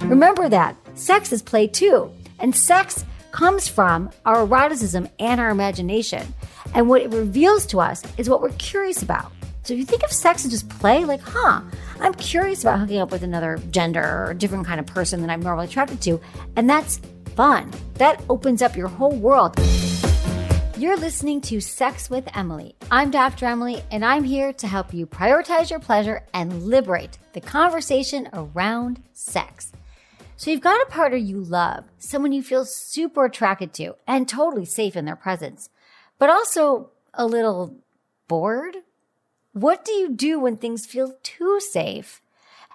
Remember that sex is play too, and sex comes from our eroticism and our imagination. And what it reveals to us is what we're curious about. So if you think of sex as just play, like, I'm curious about hooking up with another gender or a different kind of person than I'm normally attracted to, and that's fun. That opens up your whole world. You're listening to Sex with Emily. I'm Dr. Emily, and I'm here to help you prioritize your pleasure and liberate the conversation around sex. So you've got a partner you love, someone you feel super attracted to and totally safe in their presence, but also a little bored. What do you do when things feel too safe?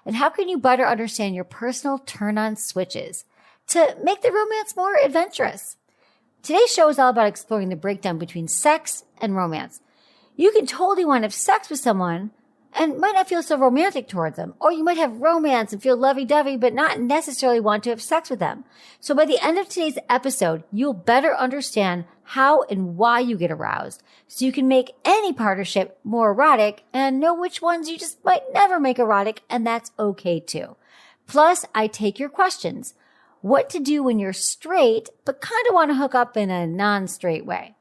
And how can you better understand your personal turn-on switches to make the romance more adventurous? Today's show is all about exploring the breakdown between sex and romance. You can totally want to have sex with someone and might not feel so romantic towards them. Or you might have romance and feel lovey-dovey, but not necessarily want to have sex with them. So by the end of today's episode, you'll better understand how and why you get aroused, so you can make any partnership more erotic and know which ones you just might never make erotic, and that's okay too. Plus, I take your questions. What to do when you're straight, but kind of want to hook up in a non-straight way.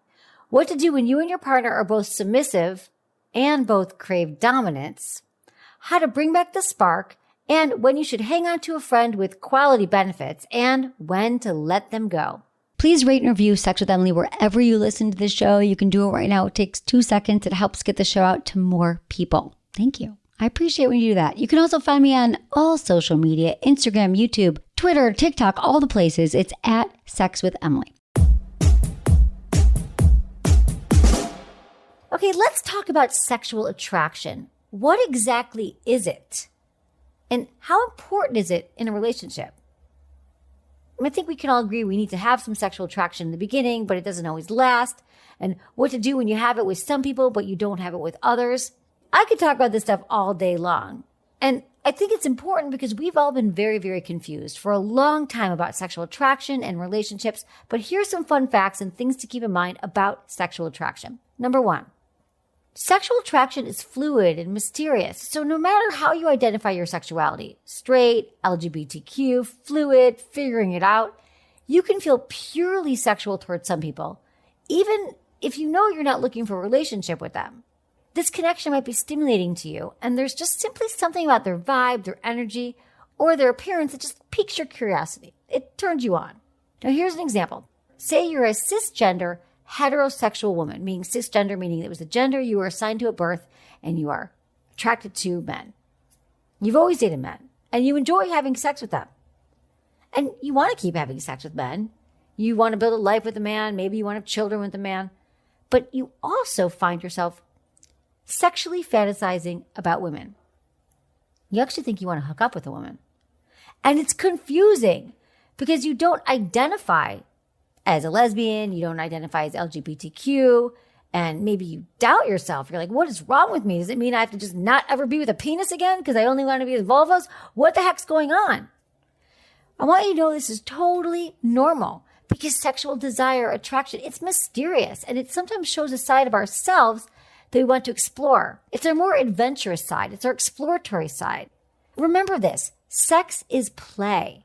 What to do when you and your partner are both submissive and both crave dominance, how to bring back the spark, and when you should hang on to a friend with quality benefits, and when to let them go. Please rate and review Sex with Emily wherever you listen to this show. You can do it right now. It takes 2 seconds. It helps get the show out to more people. Thank you. I appreciate when you do that. You can also find me on all social media, Instagram, YouTube, Twitter, TikTok, all the places. It's at Sex with Emily. Okay, let's talk about sexual attraction. What exactly is it? And how important is it in a relationship? I think we can all agree we need to have some sexual attraction in the beginning, but it doesn't always last. And what to do when you have it with some people, but you don't have it with others. I could talk about this stuff all day long. And I think it's important because we've all been very, very confused for a long time about sexual attraction and relationships. But here's some fun facts and things to keep in mind about sexual attraction. Number 1. Sexual attraction is fluid and mysterious, so no matter how you identify your sexuality, straight, LGBTQ, fluid, figuring it out, you can feel purely sexual towards some people, even if you know you're not looking for a relationship with them. This connection might be stimulating to you, and there's just simply something about their vibe, their energy, or their appearance that just piques your curiosity. It turns you on. Now here's an example. Say you're a cisgender heterosexual woman, meaning cisgender, meaning it was the gender you were assigned to at birth and you are attracted to men. You've always dated men and you enjoy having sex with them. And you want to keep having sex with men. You want to build a life with a man. Maybe you want to have children with a man. But you also find yourself sexually fantasizing about women. You actually think you want to hook up with a woman. And it's confusing because you don't identify as a lesbian, you don't identify as LGBTQ, and maybe you doubt yourself. You're like, what is wrong with me? Does it mean I have to just not ever be with a penis again because I only want to be with vulvas? What the heck's going on? I want you to know this is totally normal because sexual desire, attraction, it's mysterious, and it sometimes shows a side of ourselves that we want to explore. It's our more adventurous side. It's our exploratory side. Remember this, sex is play.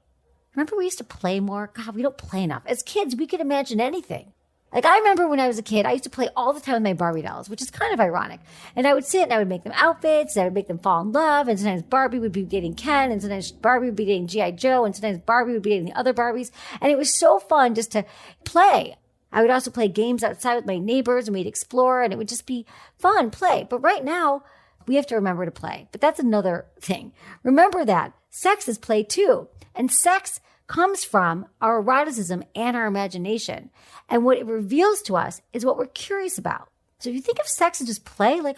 Remember we used to play more? God, we don't play enough. As kids, we could imagine anything. Like I remember when I was a kid, I used to play all the time with my Barbie dolls, which is kind of ironic. And I would sit and I would make them outfits, and I would make them fall in love, and sometimes Barbie would be dating Ken, and sometimes Barbie would be dating G.I. Joe, and sometimes Barbie would be dating the other Barbies. And it was so fun just to play. I would also play games outside with my neighbors, and we'd explore, and it would just be fun, play. But right now, we have to remember to play. But that's another thing. Remember that sex is play too. And sex comes from our eroticism and our imagination. And what it reveals to us is what we're curious about. So if you think of sex as just play, like,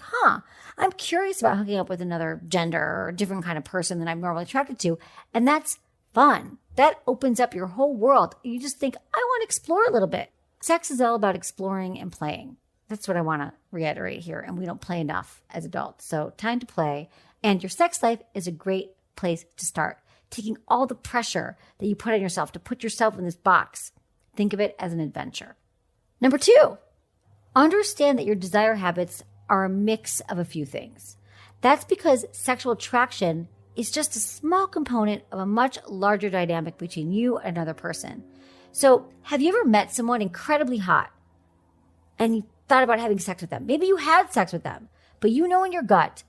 I'm curious about hooking up with another gender or a different kind of person than I'm normally attracted to. And that's fun. That opens up your whole world. You just think, I want to explore a little bit. Sex is all about exploring and playing. That's what I want to reiterate here. And we don't play enough as adults. So time to play. And your sex life is a great place to start. Taking all the pressure that you put on yourself to put yourself in this box. Think of it as an adventure. Number 2, understand that your desire habits are a mix of a few things. That's because sexual attraction is just a small component of a much larger dynamic between you and another person. So have you ever met someone incredibly hot and you thought about having sex with them? Maybe you had sex with them, but you know in your gut,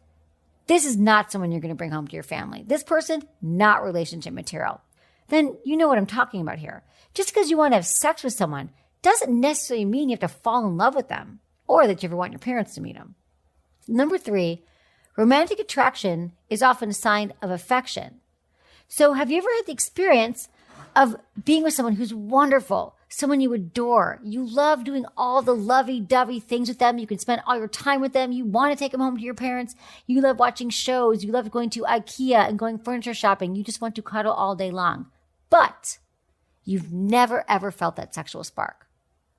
this is not someone you're going to bring home to your family. This person, not relationship material. Then you know what I'm talking about here. Just because you want to have sex with someone doesn't necessarily mean you have to fall in love with them or that you ever want your parents to meet them. Number 3, romantic attraction is often a sign of affection. So have you ever had the experience of being with someone who's wonderful, someone you adore, you love doing all the lovey-dovey things with them, you can spend all your time with them, you want to take them home to your parents, you love watching shows, you love going to IKEA and going furniture shopping, you just want to cuddle all day long. But you've never ever felt that sexual spark.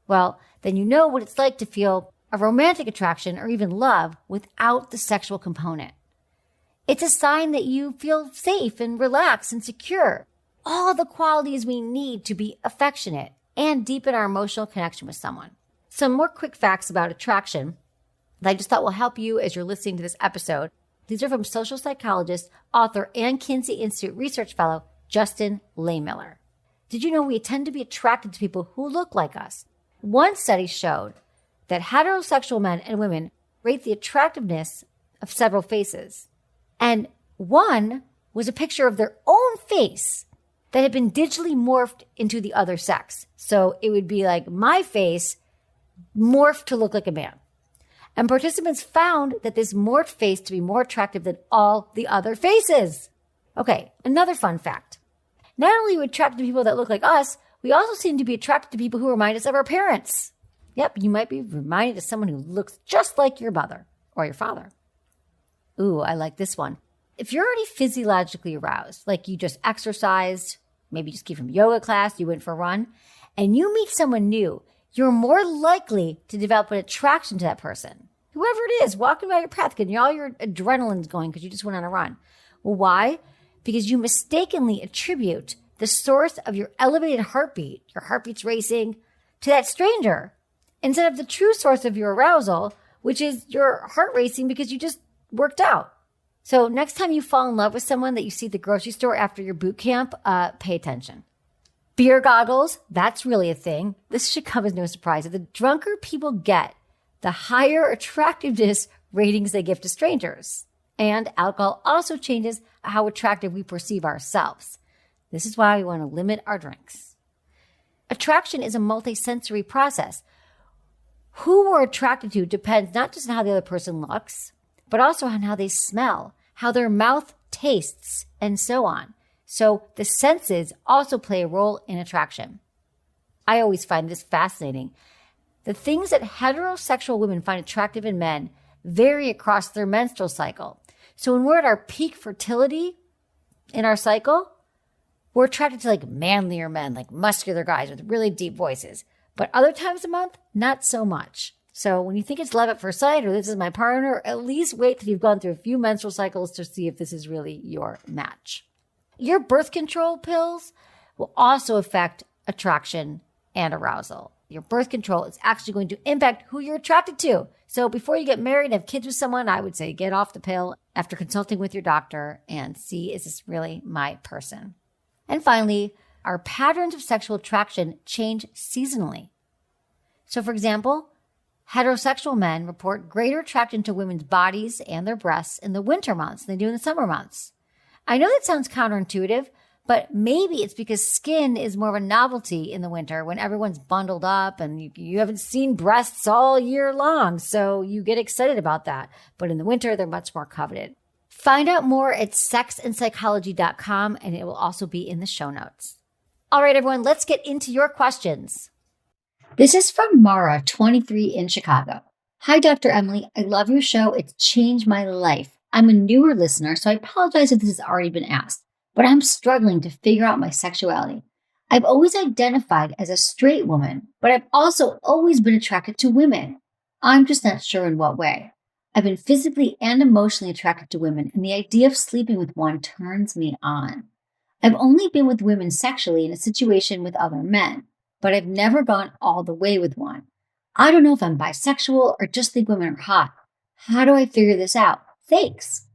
Well, then you know what it's like to feel a romantic attraction or even love without the sexual component. It's a sign that you feel safe and relaxed and secure. All the qualities we need to be affectionate and deepen our emotional connection with someone. Some more quick facts about attraction that I just thought will help you as you're listening to this episode. These are from social psychologist, author, and Kinsey Institute research fellow, Justin Lehmiller. Did you know we tend to be attracted to people who look like us? One study showed that heterosexual men and women rate the attractiveness of several faces. And one was a picture of their own face that had been digitally morphed into the other sex. So it would be like my face morphed to look like a man. And participants found that this morphed face to be more attractive than all the other faces. Okay, another fun fact. Not only are we attracted to people that look like us, we also seem to be attracted to people who remind us of our parents. Yep, you might be reminded of someone who looks just like your mother or your father. Ooh, I like this one. If you're already physiologically aroused, like you just exercised, maybe you just came from yoga class, you went for a run, and you meet someone new, you're more likely to develop an attraction to that person. Whoever it is, walking by your path, getting all your adrenaline's going because you just went on a run. Well, why? Because you mistakenly attribute the source of your elevated heartbeat, your heartbeat's racing, to that stranger, instead of the true source of your arousal, which is your heart racing because you just worked out. So next time you fall in love with someone that you see at the grocery store after your boot camp, pay attention. Beer goggles, that's really a thing. This should come as no surprise. The drunker people get, the higher attractiveness ratings they give to strangers. And alcohol also changes how attractive we perceive ourselves. This is why we want to limit our drinks. Attraction is a multisensory process. Who we're attracted to depends not just on how the other person looks, but also on how they smell, how their mouth tastes, and so on. So the senses also play a role in attraction. I always find this fascinating. The things that heterosexual women find attractive in men vary across their menstrual cycle. So when we're at our peak fertility in our cycle, we're attracted to like manlier men, like muscular guys with really deep voices. But other times a month, not so much. So when you think it's love at first sight or this is my partner, at least wait till you've gone through a few menstrual cycles to see if this is really your match. Your birth control pills will also affect attraction and arousal. Your birth control is actually going to impact who you're attracted to. So before you get married and have kids with someone, I would say get off the pill after consulting with your doctor and see, is this really my person? And finally, our patterns of sexual attraction change seasonally. So for example, heterosexual men report greater attraction to women's bodies and their breasts in the winter months than they do in the summer months. I know that sounds counterintuitive, but maybe it's because skin is more of a novelty in the winter when everyone's bundled up and you haven't seen breasts all year long, so you get excited about that. But in the winter, they're much more coveted. Find out more at sexandpsychology.com, and it will also be in the show notes. All right, everyone, let's get into your questions. This is from Mara, 23 in Chicago. Hi, Dr. Emily. I love your show. It's changed my life. I'm a newer listener, so I apologize if this has already been asked, but I'm struggling to figure out my sexuality. I've always identified as a straight woman, but I've also always been attracted to women. I'm just not sure in what way. I've been physically and emotionally attracted to women, and the idea of sleeping with one turns me on. I've only been with women sexually in a situation with other men, but I've never gone all the way with one. I don't know if I'm bisexual or just think women are hot. How do I figure this out? Thanks.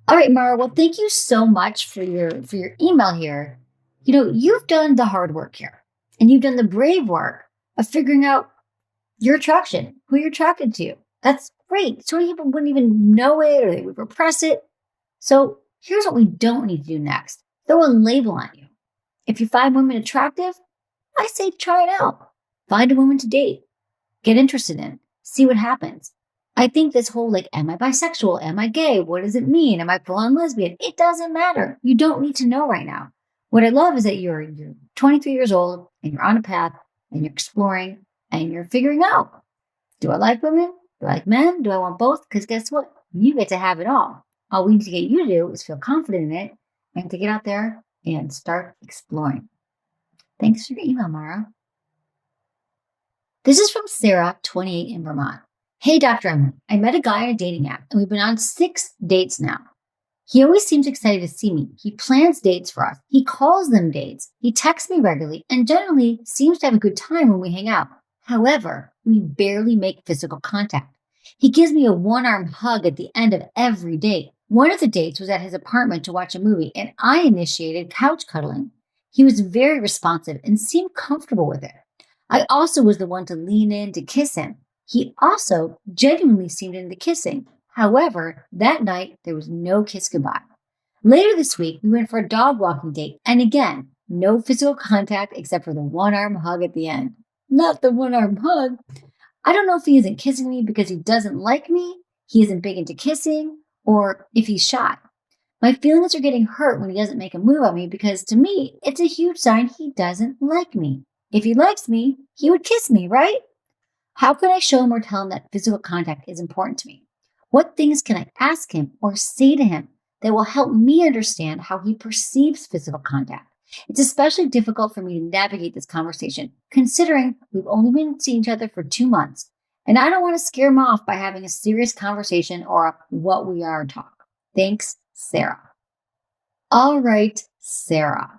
All right, Mara. Well, thank you so much for your email here. You've done the hard work here, and you've done the brave work of figuring out your attraction, who you're attracted to. That's great. So many people wouldn't even know it, or they would repress it. So here's what we don't need to do next: throw a label on you. If you find women attractive, I say try it out. Find a woman to date, get interested in, see what happens. I think this whole am I bisexual? Am I gay? What does it mean? Am I full on lesbian? It doesn't matter. You don't need to know right now. What I love is that you're 23 years old and you're on a path and you're exploring and you're figuring out, do I like women? Do I like men? Do I want both? Because guess what? You get to have it all. All we need to get you to do is feel confident in it and to get out there and start exploring. Thanks for your email, Mara. This is from Sarah, 28 in Vermont. Hey, Dr. Emily, I met a guy on a dating app and we've been on 6 dates now. He always seems excited to see me. He plans dates for us. He calls them dates. He texts me regularly and generally seems to have a good time when we hang out. However, we barely make physical contact. He gives me a one-arm hug at the end of every date. One of the dates was at his apartment to watch a movie and I initiated couch cuddling. He was very responsive and seemed comfortable with it. I also was the one to lean in to kiss him. He also genuinely seemed into kissing. However, that night, there was no kiss goodbye. Later this week, we went for a dog walking date, and again, no physical contact except for the one-arm hug at the end. Not the one-arm hug. I don't know if he isn't kissing me because he doesn't like me, he isn't big into kissing, or if he's shy. My feelings are getting hurt when he doesn't make a move on me because to me, it's a huge sign he doesn't like me. If he likes me, he would kiss me, right? How can I show him or tell him that physical contact is important to me? What things can I ask him or say to him that will help me understand how he perceives physical contact? It's especially difficult for me to navigate this conversation, considering we've only been seeing each other for 2 months, and I don't want to scare him off by having a serious conversation or a what we are talk. Thanks, Sarah. All right, Sarah.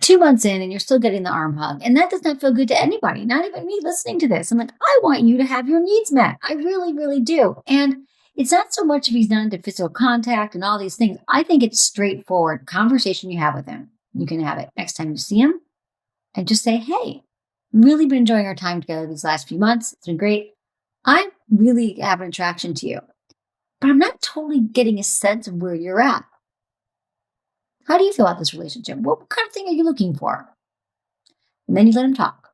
2 months in and you're still getting the arm hug. And that does not feel good to anybody, not even me listening to this. I'm like, I want you to have your needs met. I really, really do. And it's not so much if he's not into physical contact and all these things. I think it's straightforward conversation you have with him. You can have it next time you see him and just say, hey, really been enjoying our time together these last few months. It's been great. I really have an attraction to you, but I'm not totally getting a sense of where you're at. How do you feel about this relationship? What kind of thing are you looking for? And then you let him talk.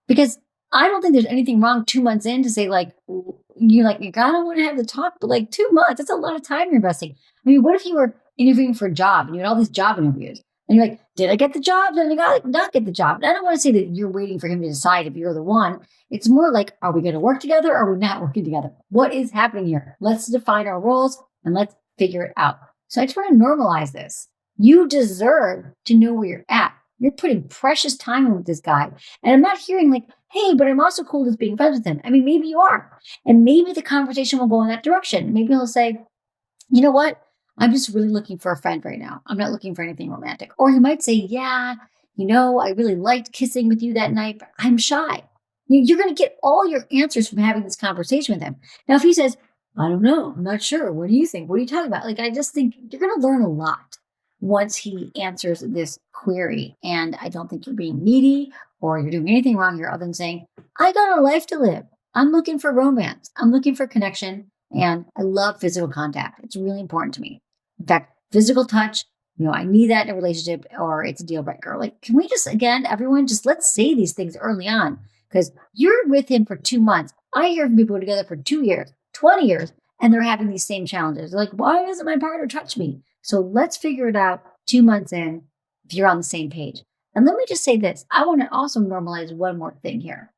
Because I don't think there's anything wrong 2 months in to say you gotta want to have the talk, but 2 months, that's a lot of time you're investing. I mean, what if you were interviewing for a job and you had all these job interviews and you're like, did I get the job? Did I not get the job? And I don't want to say that you're waiting for him to decide if you're the one. It's more like, are we going to work together or are we not working together? What is happening here? Let's define our roles and let's figure it out. So I just want to normalize this. You deserve to know where you're at. You're putting precious time in with this guy. And I'm not hearing hey, but I'm also cool with being friends with him. I mean, maybe you are. And maybe the conversation will go in that direction. Maybe he'll say, you know what? I'm just really looking for a friend right now. I'm not looking for anything romantic. Or he might say, yeah, I really liked kissing with you that night, but I'm shy. You're going to get all your answers from having this conversation with him. Now, if he says, I don't know, I'm not sure. What do you think? What are you talking about? I just think you're going to learn a lot once he answers this query. And I don't think you're being needy or you're doing anything wrong here other than saying, I got a life to live. I'm looking for romance. I'm looking for connection. And I love physical contact. It's really important to me. In fact, physical touch, I need that in a relationship or it's a deal breaker. Can we just, again, everyone, just let's say these things early on because you're with him for 2 months. I hear from people together for 2 years, 20 years, and they're having these same challenges. They're like, why doesn't my partner touch me? So let's figure it out 2 months in if you're on the same page. And let me just say this. I want to also normalize one more thing here.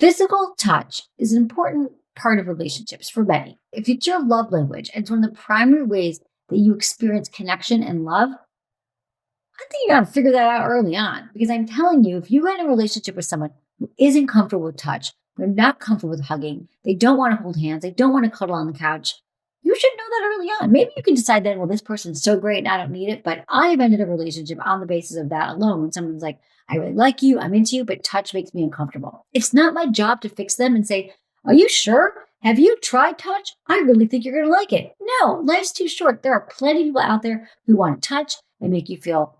Physical touch is an important part of relationships for many. If it's your love language, and it's one of the primary ways that you experience connection and love, I think you got to figure that out early on. Because I'm telling you, if you get in a relationship with someone who isn't comfortable with touch, they're not comfortable with hugging, they don't want to hold hands, they don't want to cuddle on the couch, you should know that early on. Maybe you can decide that, well, this person's so great and I don't need it. But I've ended a relationship on the basis of that alone. When someone's like, I really like you, I'm into you, but touch makes me uncomfortable. It's not my job to fix them and say, are you sure? Have you tried touch? I really think you're going to like it. No, life's too short. There are plenty of people out there who want to touch and make you feel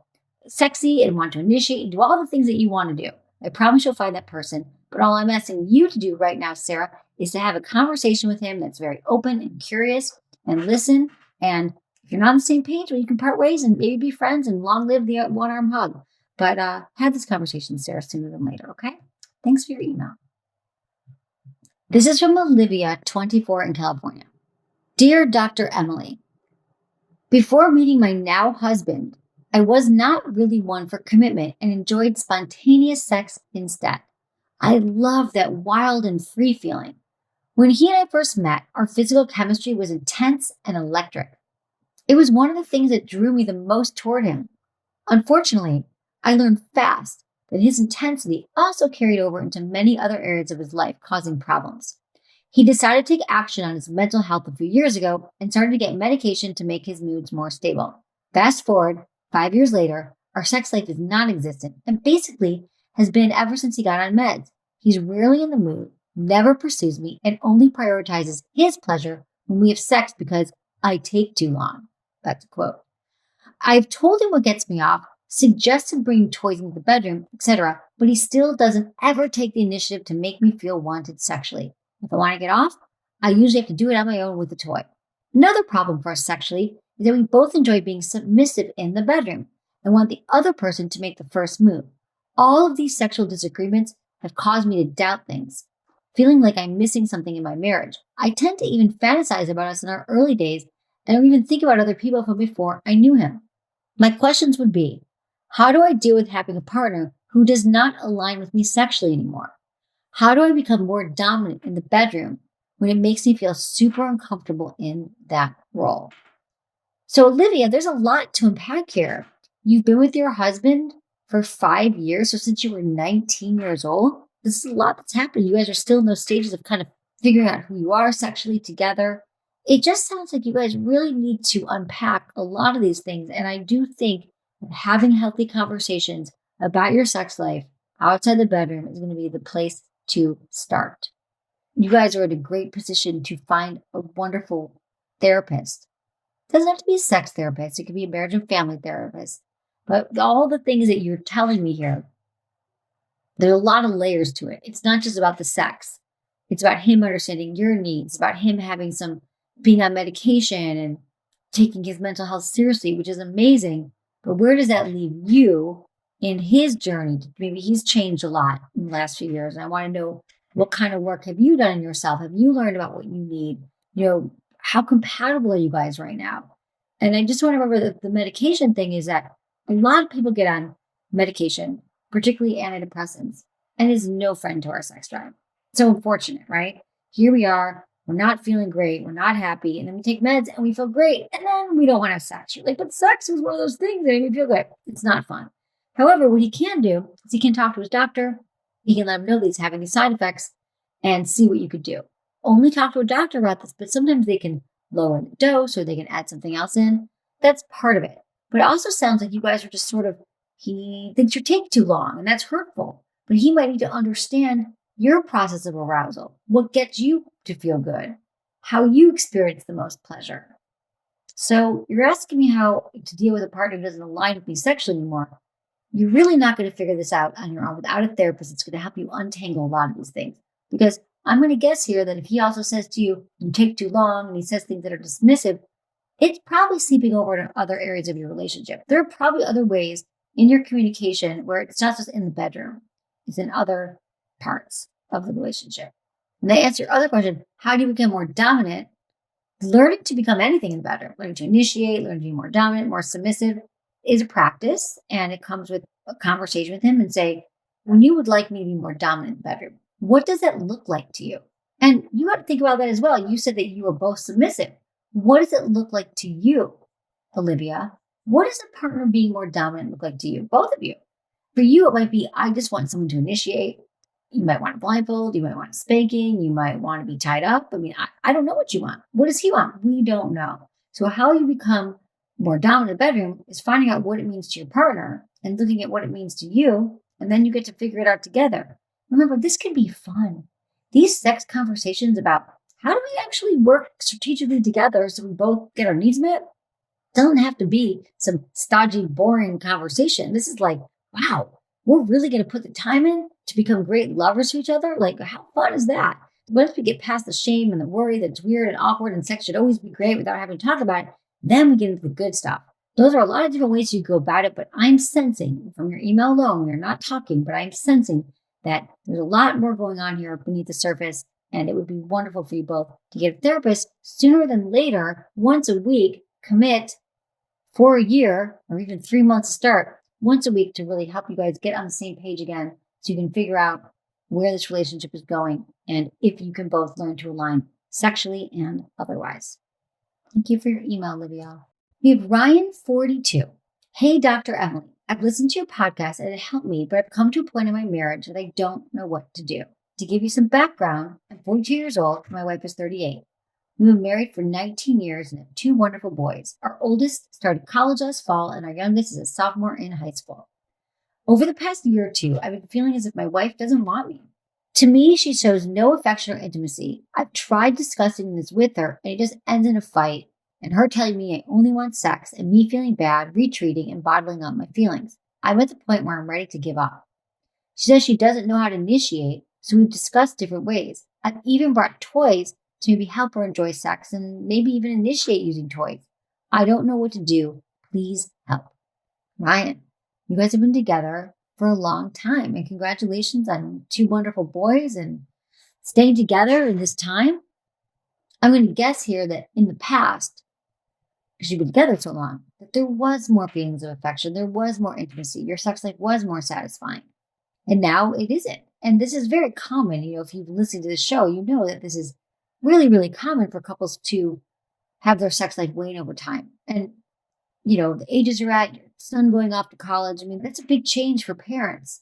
sexy and want to initiate and do all the things that you want to do. I promise you'll find that person. But all I'm asking you to do right now, Sarah, is to have a conversation with him that's very open and curious and listen. And if you're not on the same page, well, you can part ways and maybe be friends and long live the one arm hug. But have this conversation, Sarah, sooner than later, okay? Thanks for your email. This is from Olivia, 24 in California. Dear Dr. Emily, before meeting my now husband, I was not really one for commitment and enjoyed spontaneous sex instead. I love that wild and free feeling. When he and I first met, our physical chemistry was intense and electric. It was one of the things that drew me the most toward him. Unfortunately, I learned fast that his intensity also carried over into many other areas of his life, causing problems. He decided to take action on his mental health a few years ago and started to get medication to make his moods more stable. Fast forward, 5 years later, our sex life is non-existent and basically has been ever since he got on meds. He's rarely in the mood, never pursues me, and only prioritizes his pleasure when we have sex because I take too long. That's a quote. I've told him what gets me off, suggested bringing toys into the bedroom, etc., but he still doesn't ever take the initiative to make me feel wanted sexually. If I want to get off, I usually have to do it on my own with a toy. Another problem for us sexually is that we both enjoy being submissive in the bedroom and want the other person to make the first move. All of these sexual disagreements have caused me to doubt things, feeling like I'm missing something in my marriage. I tend to even fantasize about us in our early days and don't even think about other people from before I knew him. My questions would be, how do I deal with having a partner who does not align with me sexually anymore? How do I become more dominant in the bedroom when it makes me feel super uncomfortable in that role? So, Olivia, there's a lot to unpack here. You've been with your husband for 5 years, so since you were 19 years old, this is a lot that's happened. You guys are still in those stages of kind of figuring out who you are sexually together. It just sounds like you guys really need to unpack a lot of these things. And I do think that having healthy conversations about your sex life outside the bedroom is going to be the place to start. You guys are in a great position to find a wonderful therapist. It doesn't have to be a sex therapist. It could be a marriage and family therapist. But all the things that you're telling me here, there's a lot of layers to it. It's not just about the sex. It's about him understanding your needs, about him having being on medication and taking his mental health seriously, which is amazing. But where does that leave you in his journey? Maybe he's changed a lot in the last few years. And I want to know, what kind of work have you done in yourself? Have you learned about what you need? How compatible are you guys right now? And I just want to remember that the medication thing is that a lot of people get on medication, particularly antidepressants, and is no friend to our sex drive. So unfortunate, right? Here we are. We're not feeling great. We're not happy. And then we take meds and we feel great. And then we don't want to have sex. You're like, but sex is one of those things that make me feel good. It's not fun. However, what he can do is he can talk to his doctor. He can let him know that he's having these side effects and see what you could do. Only talk to a doctor about this, but sometimes they can lower the dose or they can add something else in. That's part of it. But it also sounds like you guys are just he thinks you take too long and that's hurtful. But he might need to understand your process of arousal, what gets you to feel good, how you experience the most pleasure. So you're asking me how to deal with a partner who doesn't align with me sexually anymore. You're really not going to figure this out on your own without a therapist. It's going to help you untangle a lot of these things. Because I'm going to guess here that if he also says to you, you take too long, and he says things that are dismissive, it's probably seeping over to other areas of your relationship. There are probably other ways in your communication where it's not just in the bedroom, it's in other parts of the relationship. And to answer your other question, how do you become more dominant? Learning to become anything in the bedroom, learning to initiate, learning to be more dominant, more submissive is a practice. And it comes with a conversation with him and say, when you would like me to be more dominant in the bedroom, what does that look like to you? And you got to think about that as well. You said that you were both submissive. What does it look like to you, Olivia? What does a partner being more dominant look like to you? Both of you. For you, it might be, I just want someone to initiate. You might want a blindfold. You might want a spanking. You might want to be tied up. I mean, I don't know what you want. What does he want? We don't know. So how you become more dominant in the bedroom is finding out what it means to your partner and looking at what it means to you. And then you get to figure it out together. Remember, this can be fun. These sex conversations about how do we actually work strategically together so we both get our needs met? Doesn't have to be some stodgy, boring conversation. This is like, wow, we're really going to put the time in to become great lovers to each other. Like, how fun is that? What if we get past the shame and the worry that it's weird and awkward and sex should always be great without having to talk about it? Then we get into the good stuff. Those are a lot of different ways you go about it, but I'm sensing from your email alone, we're not talking, but I'm sensing that there's a lot more going on here beneath the surface. And it would be wonderful for you both to get a therapist sooner than later, once a week, commit for a year or even 3 months to start, once a week to really help you guys get on the same page again so you can figure out where this relationship is going and if you can both learn to align sexually and otherwise. Thank you for your email, Olivia. We have Ryan, 42. Hey, Dr. Emily, I've listened to your podcast and it helped me, but I've come to a point in my marriage that I don't know what to do. To give you some background, I'm 42 years old and my wife is 38. We've been married for 19 years and have 2 wonderful boys. Our oldest started college last fall and our youngest is a sophomore in high school. Over the past year or two, I've been feeling as if my wife doesn't want me. To me, she shows no affection or intimacy. I've tried discussing this with her and it just ends in a fight and her telling me I only want sex and me feeling bad, retreating and bottling up my feelings. I'm at the point where I'm ready to give up. She says she doesn't know how to initiate, so we've discussed different ways. I've even brought toys to maybe help her enjoy sex and maybe even initiate using toys. I don't know what to do. Please help. Ryan, you guys have been together for a long time and congratulations on 2 wonderful boys and staying together in this time. I'm going to guess here that in the past, because you've been together so long, that there was more feelings of affection. There was more intimacy. Your sex life was more satisfying. And now it isn't. And this is very common. If you've listened to the show, you know that this is really, really common for couples to have their sex life wane over time. And, the ages you're at, your son going off to college, that's a big change for parents.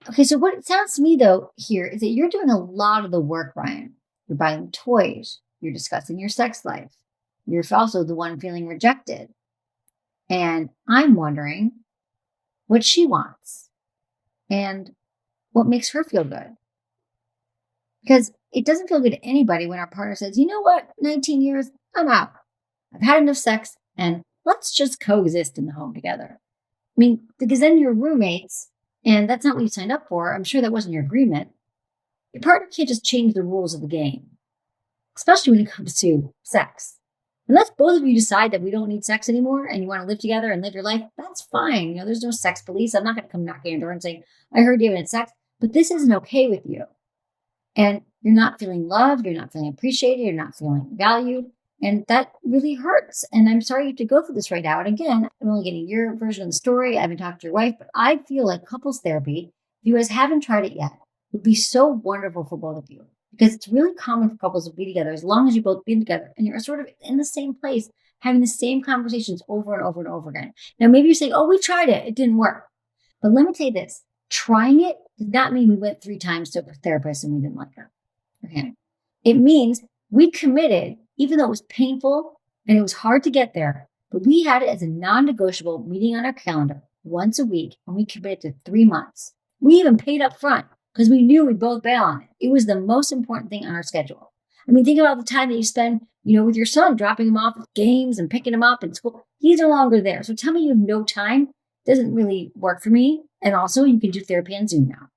Okay, so what it sounds to me, though, here is that you're doing a lot of the work, Ryan. You're buying toys. You're discussing your sex life. You're also the one feeling rejected. And I'm wondering what she wants and what makes her feel good. Because it doesn't feel good to anybody when our partner says, you know what, 19 years, I'm out. I've had enough sex and let's just coexist in the home together. Because then you're roommates and that's not what you signed up for. I'm sure that wasn't your agreement. Your partner can't just change the rules of the game, especially when it comes to sex. Unless both of you decide that we don't need sex anymore and you want to live together and live your life, that's fine. There's no sex police. I'm not going to come knocking on your door and say, I heard you had sex, but this isn't okay with you. And you're not feeling loved, you're not feeling appreciated, you're not feeling valued. And that really hurts. And I'm sorry you have to go through this right now. And again, I'm only getting your version of the story. I haven't talked to your wife, but I feel like couples therapy, if you guys haven't tried it yet, would be so wonderful for both of you. Because it's really common for couples to be together as long as you both been together and you're sort of in the same place, having the same conversations over and over and over again. Now, maybe you say, oh, we tried it. It didn't work. But let me tell you this. Trying it did not mean we went 3 times to a therapist and we didn't like her. Okay. It means we committed, even though it was painful and it was hard to get there, but we had it as a non-negotiable meeting on our calendar once a week and we committed to 3 months. We even paid up front because we knew we'd both bail on it. It was the most important thing on our schedule. Think about the time that you spend, with your son, dropping him off at games and picking him up in school. He's no longer there. So tell me you have no time. Doesn't really work for me. And also you can do therapy on Zoom now.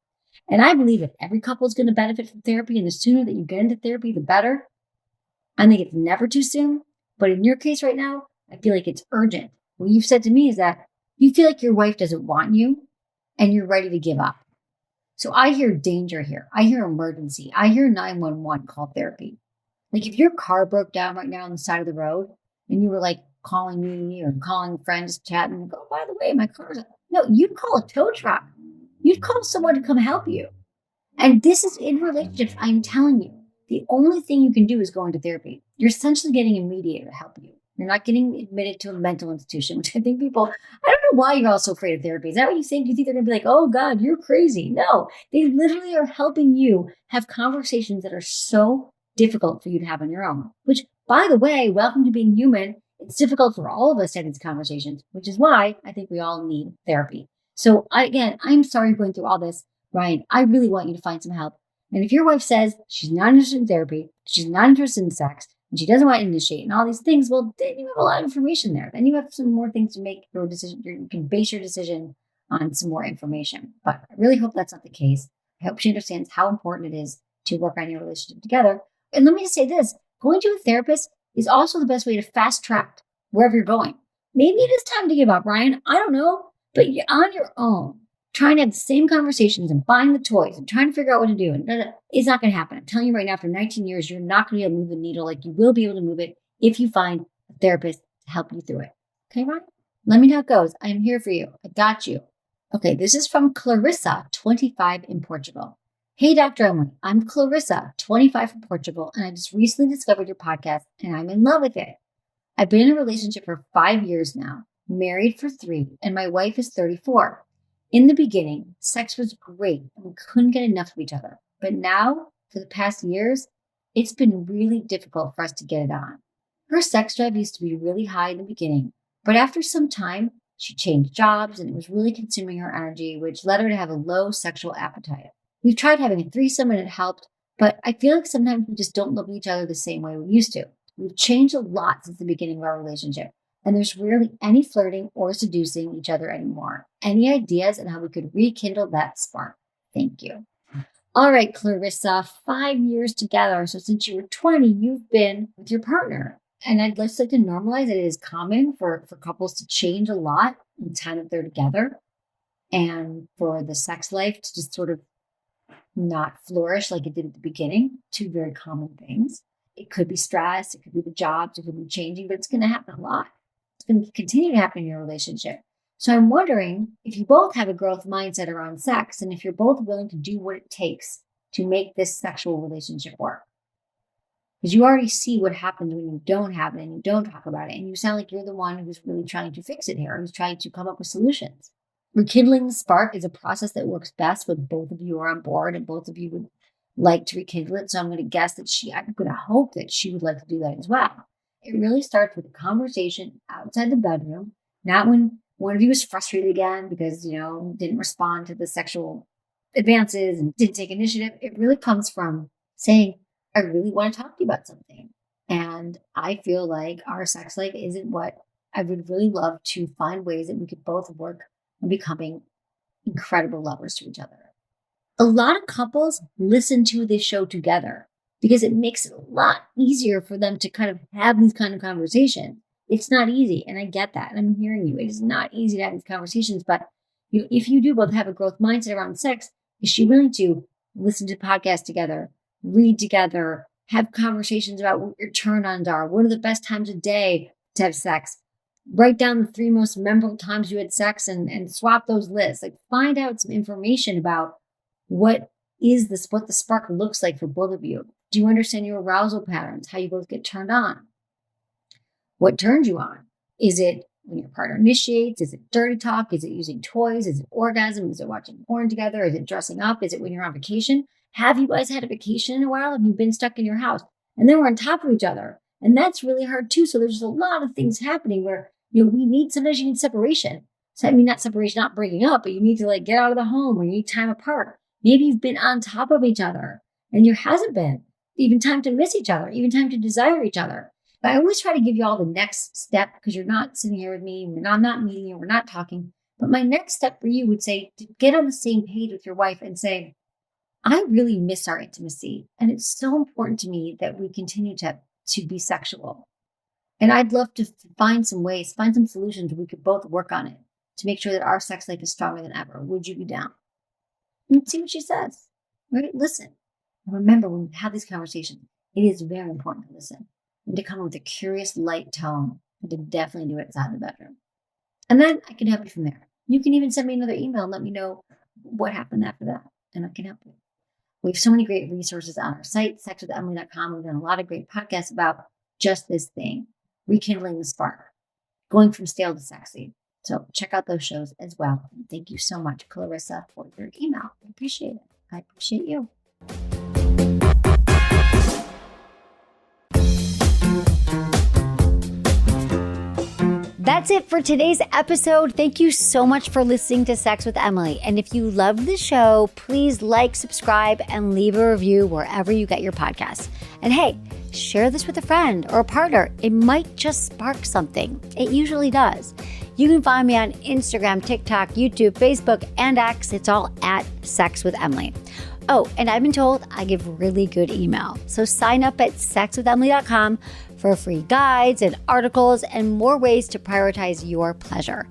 And I believe that every couple is going to benefit from therapy. And the sooner that you get into therapy, the better. I think it's never too soon. But in your case right now, I feel like it's urgent. What you've said to me is that you feel like your wife doesn't want you and you're ready to give up. So I hear danger here. I hear emergency. I hear 911 call therapy. Like if your car broke down right now on the side of the road and you were like calling me or calling friends, chatting, and go, by the way, my car's... No, you'd call a tow truck. You'd call someone to come help you. And this is in relationships, I'm telling you. The only thing you can do is go into therapy. You're essentially getting a mediator to help you. You're not getting admitted to a mental institution, which I think people, I don't know why you're all so afraid of therapy. Is that what you think? You think they're going to be like, oh God, you're crazy. No, they literally are helping you have conversations that are so difficult for you to have on your own, which, by the way, welcome to being human. It's difficult for all of us to have these conversations, which is why I think we all need therapy. So I'm sorry you're going through all this, Ryan. I really want you to find some help. And if your wife says she's not interested in therapy, she's not interested in sex, and she doesn't want to initiate and all these things, well, then you have a lot of information there. Then you have some more things to make your decision. You can base your decision on some more information. But I really hope that's not the case. I hope she understands how important it is to work on your relationship together. And let me just say this, going to a therapist is also the best way to fast track wherever you're going. Maybe it is time to give up, Ryan. I don't know, but you're on your own, trying to have the same conversations and buying the toys and trying to figure out what to do. And it's not going to happen. I'm telling you right now, after 19 years, you're not going to be able to move the needle like you will be able to move it if you find a therapist to help you through it. Okay, Ryan? Let me know how it goes. I'm here for you. I got you. Okay, this is from Clarissa, 25 in Portugal. Hey, Dr. Emily, I'm Clarissa, 25 from Portugal, and I just recently discovered your podcast, and I'm in love with it. I've been in a relationship for 5 years now, married for 3, and my wife is 34. In the beginning, sex was great, and we couldn't get enough of each other. But now, for the past years, it's been really difficult for us to get it on. Her sex drive used to be really high in the beginning, but after some time, she changed jobs, and it was really consuming her energy, which led her to have a low sexual appetite. We've tried having a threesome and it helped, but I feel like sometimes we just don't love each other the same way we used to. We've changed a lot since the beginning of our relationship, and there's rarely any flirting or seducing each other anymore. Any ideas on how we could rekindle that spark? Thank you. All right, Clarissa, 5 years together. So since you were 20, you've been with your partner. And I'd just like to normalize that it is common for couples to change a lot in the time that they're together, and for the sex life to just sort of not flourish like it did at the beginning. 2 very common things. It could be stress, it could be the jobs, it could be changing, but it's going to happen a lot. It's going to continue to happen in your relationship. So I'm wondering if you both have a growth mindset around sex, and if you're both willing to do what it takes to make this sexual relationship work. Because you already see what happens when you don't have it and you don't talk about it. And you sound like you're the one who's really trying to fix it here, who's trying to come up with solutions. Rekindling the spark is a process that works best when both of you are on board and both of you would like to rekindle it. So I'm going to guess that I'm going to hope that she would like to do that as well. It really starts with a conversation outside the bedroom, not when one of you is frustrated again because, didn't respond to the sexual advances and didn't take initiative. It really comes from saying, I really want to talk to you about something. And I feel like our sex life isn't what I would really love to find ways that we could both work on becoming incredible lovers to each other. A lot of couples listen to this show together because it makes it a lot easier for them to kind of have these kind of conversations. It's not easy, and I get that, and I'm hearing you. It is not easy to have these conversations, but if you do both have a growth mindset around sex, is she willing to listen to podcasts together, read together, have conversations about what your turn-ons are, what are the best times of day to have sex, write down the 3 most memorable times you had sex and swap those lists, like find out some information about what the spark looks like for both of you. Do you understand your arousal patterns, how you both get turned on? What turns you on? Is it when your partner initiates? Is it dirty talk? Is it using toys? Is it orgasm? Is it watching porn together? Is it dressing up? Is it when you're on vacation? Have you guys had a vacation in a while? Have you been stuck in your house? And then we're on top of each other. And that's really hard too. So there's just a lot of things happening where, sometimes you need separation. So I mean, not separation, not breaking up, but you need to get out of the home, or you need time apart. Maybe you've been on top of each other and there hasn't been even time to miss each other, even time to desire each other. But I always try to give you all the next step because you're not sitting here with me. I'm not meeting you. We're not talking. But my next step for you would say to get on the same page with your wife and say, I really miss our intimacy. And it's so important to me that we continue to be sexual. And I'd love to find some solutions we could both work on it to make sure that our sex life is stronger than ever. Would you be down? And see what she says. Right? Listen. And remember, when we have these conversations, it is very important to listen and to come up with a curious, light tone, and to definitely do it outside the bedroom. And then I can help you from there. You can even send me another email and let me know what happened after that, and I can help you. We have so many great resources on our site, sexwithemily.com. We've done a lot of great podcasts about just this thing, rekindling the spark, going from stale to sexy. So check out those shows as well. And thank you so much, Clarissa, for your email. I appreciate it. I appreciate you. That's it for today's episode. Thank you so much for listening to Sex with Emily. And if you love the show, please like, subscribe, and leave a review wherever you get your podcasts. And hey, share this with a friend or a partner. It might just spark something. It usually does. You can find me on Instagram, TikTok, YouTube, Facebook, and X. It's all at Sex with Emily. Oh, and I've been told I give really good email. So sign up at sexwithemily.com for free guides and articles and more ways to prioritize your pleasure.